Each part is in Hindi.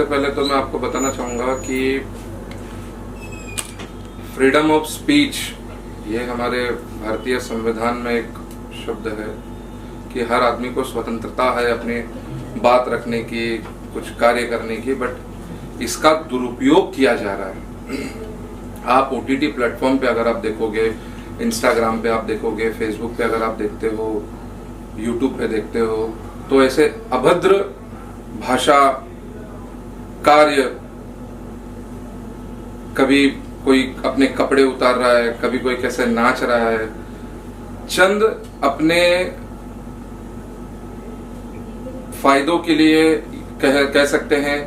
सबसे पहले तो मैं आपको बताना चाहूँगा कि फ्रीडम ऑफ स्पीच ये हमारे भारतीय संविधान में एक शब्द है कि हर आदमी को स्वतंत्रता है अपनी बात रखने की, कुछ कार्य करने की, बट इसका दुरुपयोग किया जा रहा है। आप ओटीटी प्लेटफॉर्म पे अगर आप देखोगे, इंस्टाग्राम पे आप देखोगे, फेसबुक पे अगर आप देखते हो, यूट्यूब पे देखते हो, तो ऐसे अभद्र भाषा, कार्य, कभी कोई अपने कपड़े उतार रहा है, कभी कोई कैसे नाच रहा है, चंद अपने फायदों के लिए कह सकते हैं,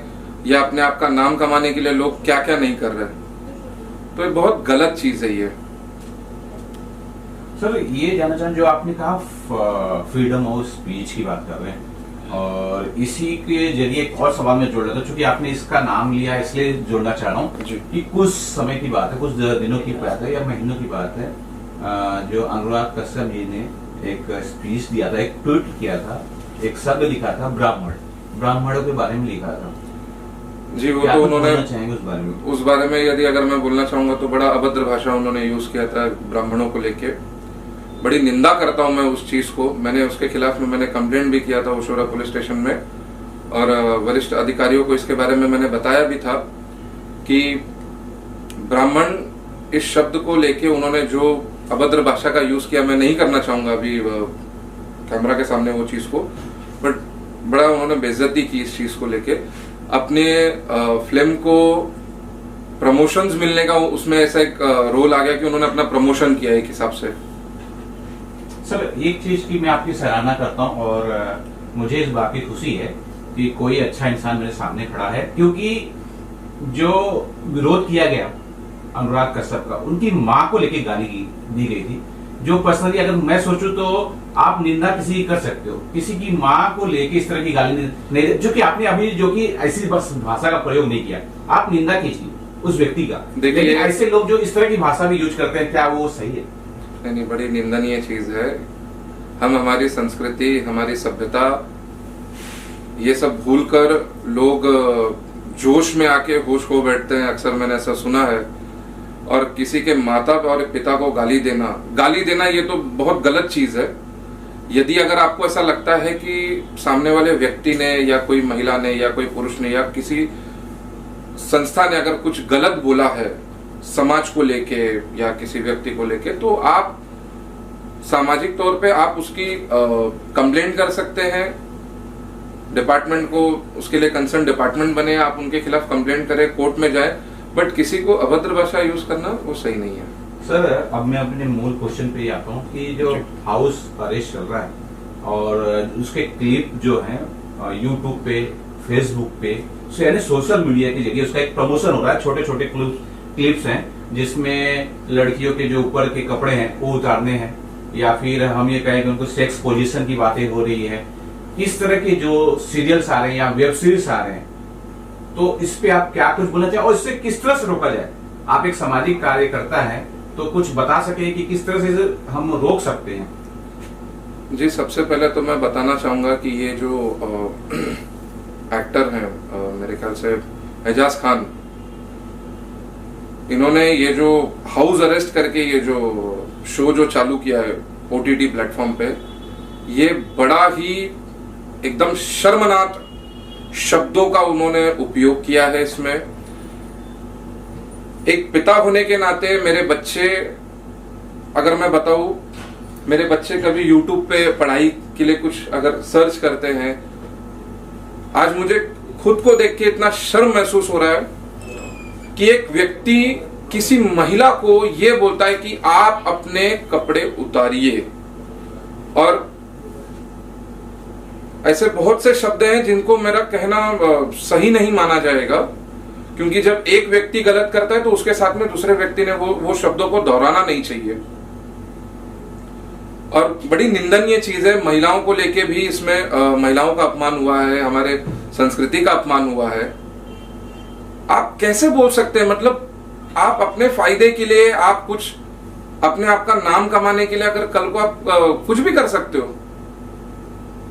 या अपने आप का नाम कमाने के लिए लोग क्या क्या नहीं कर रहे हैं। तो ये बहुत गलत चीज है ये। सर ये जानना चाहूँ, जो आपने कहा फ्रीडम ऑफ स्पीच की बात कर रहे हैं, और इसी के जरिए एक और सवाल में जोड़ रहा था, चूंकि आपने इसका नाम लिया इसलिए जोड़ना चाह रहा हूँ कि कुछ समय की बात है, कुछ दिनों की बात है या महीनों की बात है, जो अनुराग कश्यप जी ने एक स्पीच दिया था, एक ट्वीट किया था, एक शब्द लिखा था ब्राह्मणों के बारे में लिखा था जी। वो तो उन्होंने उस बारे में यदि अगर मैं बोलना चाहूंगा तो बड़ा अभद्र भाषा उन्होंने यूज किया था ब्राह्मणों को लेके। बड़ी निंदा करता हूं मैं उस चीज को। मैंने उसके खिलाफ में मैंने कंप्लेंट भी किया था ओशोरा पुलिस स्टेशन में, और वरिष्ठ अधिकारियों को इसके बारे में मैंने बताया भी था कि ब्राह्मण इस शब्द को लेके उन्होंने जो अभद्र भाषा का यूज किया, मैं नहीं करना चाहूंगा अभी कैमरा के सामने वो चीज को, बट बड़ा उन्होंने बेइज्जती की इस चीज को लेके। अपने फिल्म को प्रमोशंस मिलने का उसमें ऐसा एक रोल आ गया कि उन्होंने अपना प्रमोशन किया एक हिसाब से। सर एक चीज की मैं आपकी सराहना करता हूं, और मुझे इस बात की खुशी है कि कोई अच्छा इंसान मेरे सामने खड़ा है, क्योंकि जो विरोध किया गया अनुराग कश्यप का, उनकी मां को लेकर गाली दी गई थी, जो पर्सनली अगर मैं सोचूं तो आप निंदा किसी की कर सकते हो, किसी की मां को लेके इस तरह की गाली नहीं, जो कि आपने अभी जो कि ऐसी भाषा का प्रयोग नहीं किया, आप निंदा कीजिए उस व्यक्ति का। लेकिन ऐसे लोग जो इस तरह की भाषा भी यूज करते हैं, क्या वो सही है? नहीं, बड़ी निंदनीय चीज है। हम हमारी संस्कृति, हमारी सभ्यता, ये सब भूलकर लोग जोश में आके होश खो बैठते हैं, अक्सर मैंने ऐसा सुना है। और किसी के माता और पिता को गाली देना ये तो बहुत गलत चीज है। यदि अगर आपको ऐसा लगता है कि सामने वाले व्यक्ति ने या कोई महिला ने या कोई पुरुष ने या किसी संस्था ने अगर कुछ गलत बोला है समाज को लेके या किसी व्यक्ति को लेके, तो आप सामाजिक तौर पे आप उसकी कंप्लेंट कर सकते हैं डिपार्टमेंट को। उसके लिए कंसर्न डिपार्टमेंट बने, आप उनके खिलाफ कंप्लेंट करें, कोर्ट में जाए, बट किसी को अभद्र भाषा यूज करना वो सही नहीं है। सर अब मैं अपने मूल क्वेश्चन पे आता हूँ कि जो हाउस अरेस्ट चल रहा है और उसके क्लिप जो है यूट्यूब पे, फेसबुक पे, यानी सोशल मीडिया के जरिए उसका एक प्रमोशन हो रहा है। छोटे छोटे क्लिप्स हैं जिसमें लड़कियों के जो ऊपर के कपड़े हैं वो उतारने हैं, या फिर हम ये कहें कि उनको सेक्स पोजीशन की बातें हो रही है। इस तरह के जो सीरियल्स आ रहे हैं या वेब सीरीज आ रहे हैं, तो इस पे आप क्या कुछ बोलना चाहिए और इससे किस तरह से रोका जाए? आप एक सामाजिक कार्यकर्ता हैं, तो कुछ बता सके कि किस तरह से हम रोक सकते हैं? जी, सबसे पहले तो मैं बताना चाहूंगा कि ये जो एक्टर हैं, मेरे ख्याल से एजाज खान, इन्होंने ये जो हाउस अरेस्ट करके ये जो शो जो चालू किया है ओटीटी प्लेटफॉर्म पे, ये बड़ा ही एकदम शर्मनाक शब्दों का उन्होंने उपयोग किया है इसमें। एक पिता होने के नाते मेरे बच्चे, अगर मैं बताऊं, मेरे बच्चे कभी यूट्यूब पे पढ़ाई के लिए कुछ अगर सर्च करते हैं, आज मुझे खुद को देख के इतना शर्म महसूस हो रहा है कि एक व्यक्ति किसी महिला को यह बोलता है कि आप अपने कपड़े उतारिए। और ऐसे बहुत से शब्द हैं जिनको मेरा कहना सही नहीं माना जाएगा, क्योंकि जब एक व्यक्ति गलत करता है तो उसके साथ में दूसरे व्यक्ति ने वो शब्दों को दोहराना नहीं चाहिए। और बड़ी निंदनीय चीज है, महिलाओं को लेके भी इसमें महिलाओं का अपमान हुआ है, हमारे संस्कृति का अपमान हुआ है। आप कैसे बोल सकते हैं? मतलब आप अपने फायदे के लिए, आप कुछ अपने आप का नाम कमाने के लिए अगर कल को आप कुछ भी कर सकते हो,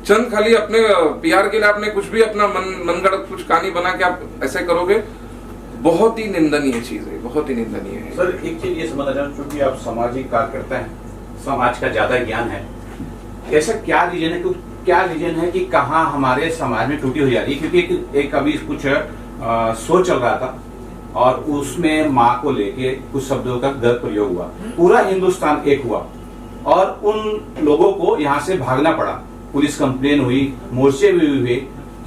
चंद खाली अपने पीआर के लिए आपने कुछ भी अपना मनगढ़ंत कुछ कहानी बना के आप ऐसे करोगे, बहुत ही निंदनीय चीज है, बहुत ही निंदनीय है। सर एक चीज ये समझना चाहूँ, क्योंकि आप सामाजिक कार्यकर्ता हैं, समाज का ज्यादा ज्ञान है, ऐसा क्या रीजन है कि कहाँ हमारे समाज में टूटी हो जा रही है? क्योंकि एक अभी कुछ शो चल रहा था और उसमें माँ को लेके कुछ शब्दों का गलत प्रयोग हुआ, पूरा हिंदुस्तान एक हुआ और उन लोगों को यहाँ से भागना पड़ा, पुलिस कंप्लेन हुई, मोर्चे भी हुए।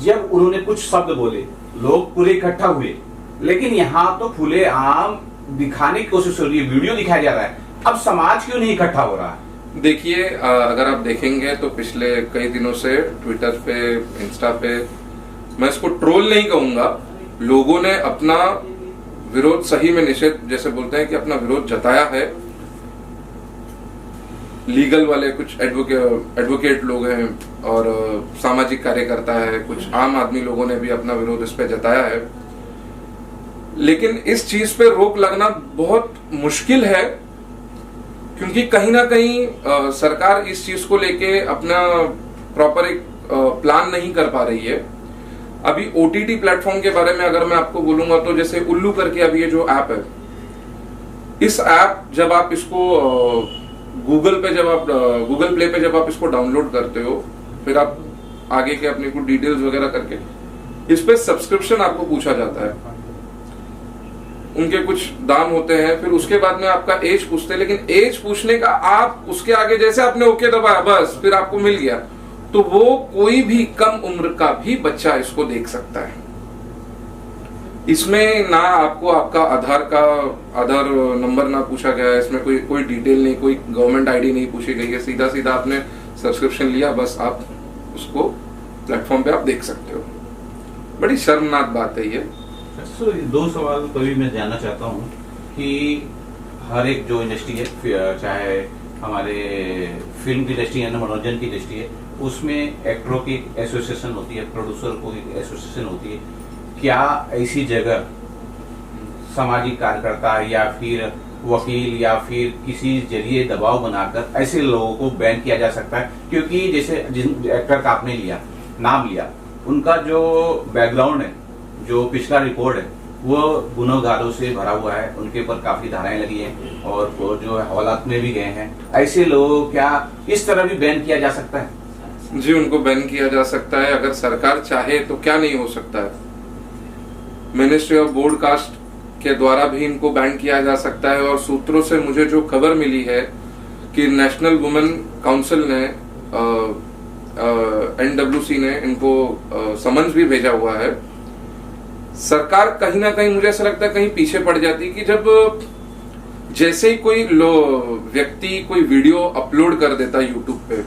जब उन्होंने कुछ शब्द बोले, लोग पूरे इकट्ठा हुए, लेकिन यहाँ तो खुले आम दिखाने की कोशिश हो रही है, वीडियो दिखाया जा रहा है। अब समाज क्यों नहीं इकट्ठा हो रहा है? देखिए, अगर आप देखेंगे तो पिछले कई दिनों से ट्विटर पे, इंस्टा पे, मैं इसको ट्रोल नहीं कहूंगा, लोगों ने अपना विरोध, सही में निषेध जैसे बोलते हैं कि अपना विरोध जताया है। लीगल वाले कुछ एडवोकेट लोग हैं और सामाजिक कार्यकर्ता है, कुछ आम आदमी लोगों ने भी अपना विरोध इस पे जताया है। लेकिन इस चीज पे रोक लगना बहुत मुश्किल है, क्योंकि कहीं ना कहीं सरकार इस चीज को लेके अपना प्रॉपर एक प्लान नहीं कर पा रही है। अभी ओटीटी प्लेटफॉर्म के बारे में अगर मैं आपको बोलूंगा तो जैसे उल्लू करके अभी ये जो ऐप है, इस ऐप जब आप इसको गूगल प्ले पे जब आप इसको डाउनलोड करते हो, फिर आप आगे के अपनी कुछ डिटेल्स वगैरह करके इस पे सब्सक्रिप्शन आपको पूछा जाता है, उनके कुछ दाम होते हैं, फिर उसके बाद में आपका एज पूछते हैं, लेकिन एज पूछने का आप उसके आगे जैसे आपने ओके दबाया बस फिर आपको मिल गया, तो वो कोई भी कम उम्र का भी बच्चा इसको देख सकता है। इसमें ना आपको आपका आधार नंबर ना पूछा गया है, इसमें कोई डिटेल नहीं, कोई गवर्नमेंट आईडी नहीं पूछी गई है, सीधा सीधा आपने सब्सक्रिप्शन लिया, बस आप उसको प्लेटफॉर्म पे आप देख सकते हो। बड़ी शर्मनाक बात है ये। सर दो सवाल तो भी मैं जानना चाहता हूँ कि हर एक जो इंडस्ट्री है, चाहे हमारे फिल्म की इंडस्ट्री है, मनोरंजन की इंडस्ट्री है, उसमें एक्टरों की एसोसिएशन होती है, प्रोड्यूसर को एसोसिएशन होती है। क्या ऐसी जगह सामाजिक कार्यकर्ता या फिर वकील या फिर किसी जरिए दबाव बनाकर ऐसे लोगों को बैन किया जा सकता है? क्योंकि जैसे जिन एक्टर का आपने नाम लिया, उनका जो बैकग्राउंड है, जो पिछला रिकॉर्ड है, वो गुनहगारों से भरा हुआ है, उनके ऊपर काफी धाराएं लगी हैं और वो जो हवालात में भी गए हैं। ऐसे लोगों क्या इस तरह भी बैन किया जा सकता है? जी, उनको बैन किया जा सकता है, अगर सरकार चाहे तो क्या नहीं हो सकता है। मिनिस्ट्री ऑफ ब्रॉडकास्ट के द्वारा भी इनको बैन किया जा सकता है, और सूत्रों से मुझे जो खबर मिली है कि नेशनल वुमेन काउंसिल ने NWC ने इनको समन्स भी भेजा हुआ है। सरकार कहीं ना कहीं मुझे ऐसा लगता है कहीं पीछे पड़ जाती कि जब जैसे ही कोई व्यक्ति कोई वीडियो अपलोड कर देता यूट्यूब पे,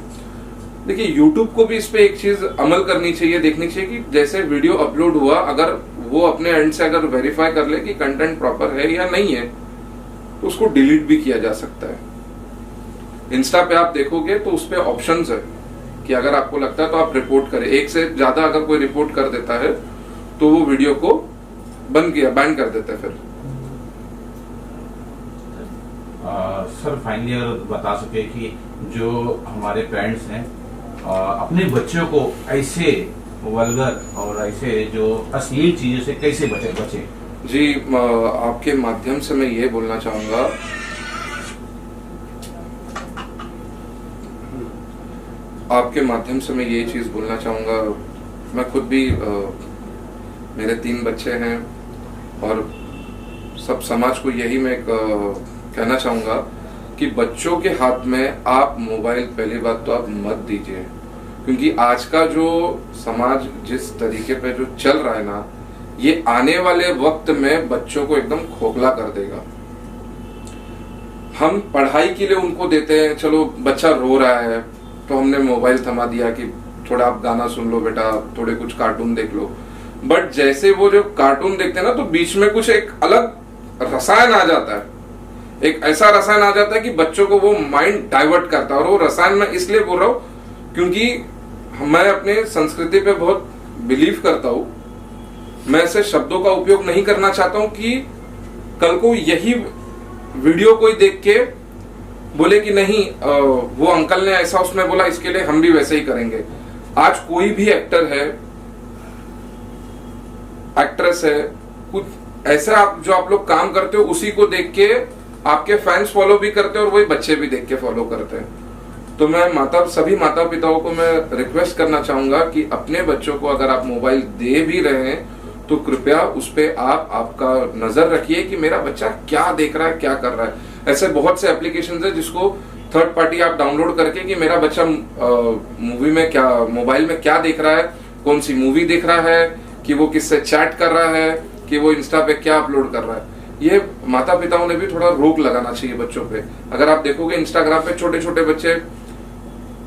देखिए यूट्यूब को भी इस पे एक चीज अमल करनी चाहिए, देखनी चाहिए कि जैसे वीडियो अपलोड हुआ, अगर वो अपने एंड से अगर वेरीफाई कर ले कि कंटेंट प्रॉपर है या नहीं है, तो उसको डिलीट भी किया जा सकता है। इंस्टा पे आप देखोगे तो उस पे ऑप्शंस है कि अगर आपको लगता है तो आप रिपोर्ट करें। एक से ज्यादा अगर कोई रिपोर्ट कर देता है तो वो वीडियो को बैन कर देते हैं। फिर सर फाइनली अगर बता सके कि जो हमारे पेरेंट्स हैं अपने बच्चों को ऐसे वल्गर और ऐसे जो अश्लील चीजों से कैसे बचे? जी, आपके माध्यम से मैं ये बोलना चाहूंगा, मैं खुद भी मेरे 3 बच्चे हैं और सब समाज को यही मैं कहना चाहूंगा कि बच्चों के हाथ में आप मोबाइल पहली बात तो आप मत दीजिए, क्योंकि आज का जो समाज जिस तरीके पे जो चल रहा है ना, ये आने वाले वक्त में बच्चों को एकदम खोखला कर देगा। हम पढ़ाई के लिए उनको देते हैं, चलो बच्चा रो रहा है तो हमने मोबाइल थमा दिया कि थोड़ा आप गाना सुन लो बेटा, थोड़े कुछ कार्टून देख लो। बट जैसे वो जो कार्टून देखते हैं ना, तो बीच में कुछ एक अलग रसायन आ जाता है, एक ऐसा रसायन आ जाता है कि बच्चों को वो माइंड डाइवर्ट करता है। और वो रसायन मैं इसलिए बोल रहा हूँ क्योंकि मैं अपने संस्कृति पे बहुत बिलीव करता हूँ। मैं ऐसे शब्दों का उपयोग नहीं करना चाहता हूँ कि कल को यही वीडियो कोई देख के बोले कि नहीं वो अंकल ने ऐसा उसमें बोला, इसके लिए हम भी वैसे ही करेंगे। आज कोई भी एक्टर है, एक्ट्रेस है, कुछ ऐसा आप लोग काम करते हो उसी को देख के आपके फैंस फॉलो भी करते हैं और वही बच्चे भी देख के फॉलो करते हैं। तो मैं सभी माता पिताओं को मैं रिक्वेस्ट करना चाहूंगा कि अपने बच्चों को अगर आप मोबाइल दे भी रहे हैं तो कृपया उस पे आपका नजर रखिए कि मेरा बच्चा क्या देख रहा है, क्या कर रहा है। ऐसे बहुत से एप्लीकेशंस है जिसको थर्ड पार्टी आप डाउनलोड करके कि मेरा बच्चा मूवी में क्या, मोबाइल में क्या देख रहा है, कौन सी मूवी देख रहा है, कि वो किससे चैट कर रहा है, कि वो इंस्टा पे क्या अपलोड कर रहा है। ये माता पिताओं ने भी थोड़ा रोक लगाना चाहिए बच्चों पे। अगर आप देखोगे इंस्टाग्राम पे छोटे छोटे बच्चे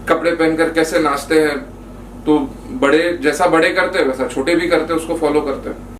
कपड़े पहनकर कैसे नाचते हैं, तो बड़े जैसा बड़े करते हैं वैसा छोटे भी करते हैं, उसको फॉलो करते हैं।